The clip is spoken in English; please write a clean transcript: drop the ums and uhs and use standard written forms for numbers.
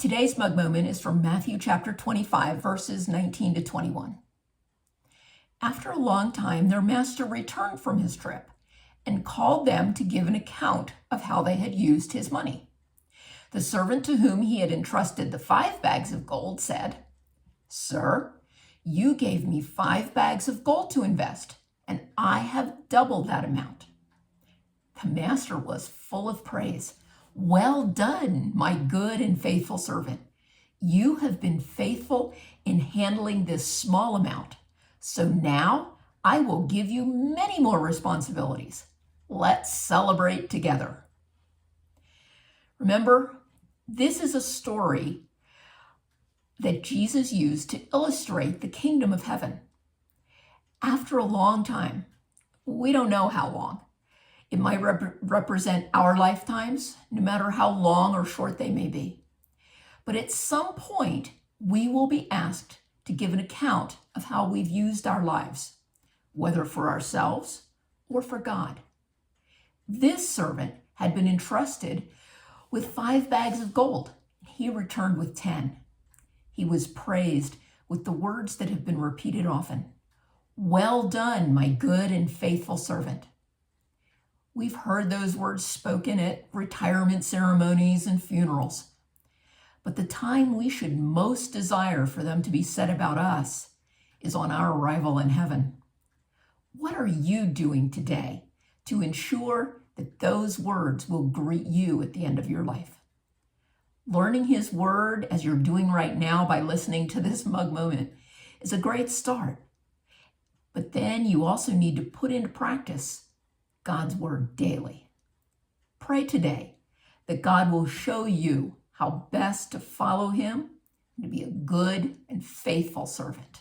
Today's mug moment is from Matthew chapter 25, verses 19 to 21. After a long time, their master returned from his trip and called them to give an account of how they had used his money. The servant to whom he had entrusted the 5 bags of gold said, "Sir, you gave me 5 bags of gold to invest, and I have doubled that amount." The master was full of praise. "Well done, my good and faithful servant. You have been faithful in handling this small amount. So now I will give you many more responsibilities. Let's celebrate together." Remember, this is a story that Jesus used to illustrate the kingdom of heaven. After a long time, we don't know how long, it might represent our lifetimes, no matter how long or short they may be. But at some point, we will be asked to give an account of how we've used our lives, whether for ourselves or for God. This servant had been entrusted with 5 bags of gold. He returned with 10. He was praised with the words that have been repeated often. "Well done, my good and faithful servant." We've heard those words spoken at retirement ceremonies and funerals. But the time we should most desire for them to be said about us is on our arrival in heaven. What are you doing today to ensure that those words will greet you at the end of your life? Learning His Word, as you're doing right now by listening to this mug moment, is a great start. But then you also need to put into practice God's Word daily. Pray today that God will show you how best to follow Him and to be a good and faithful servant.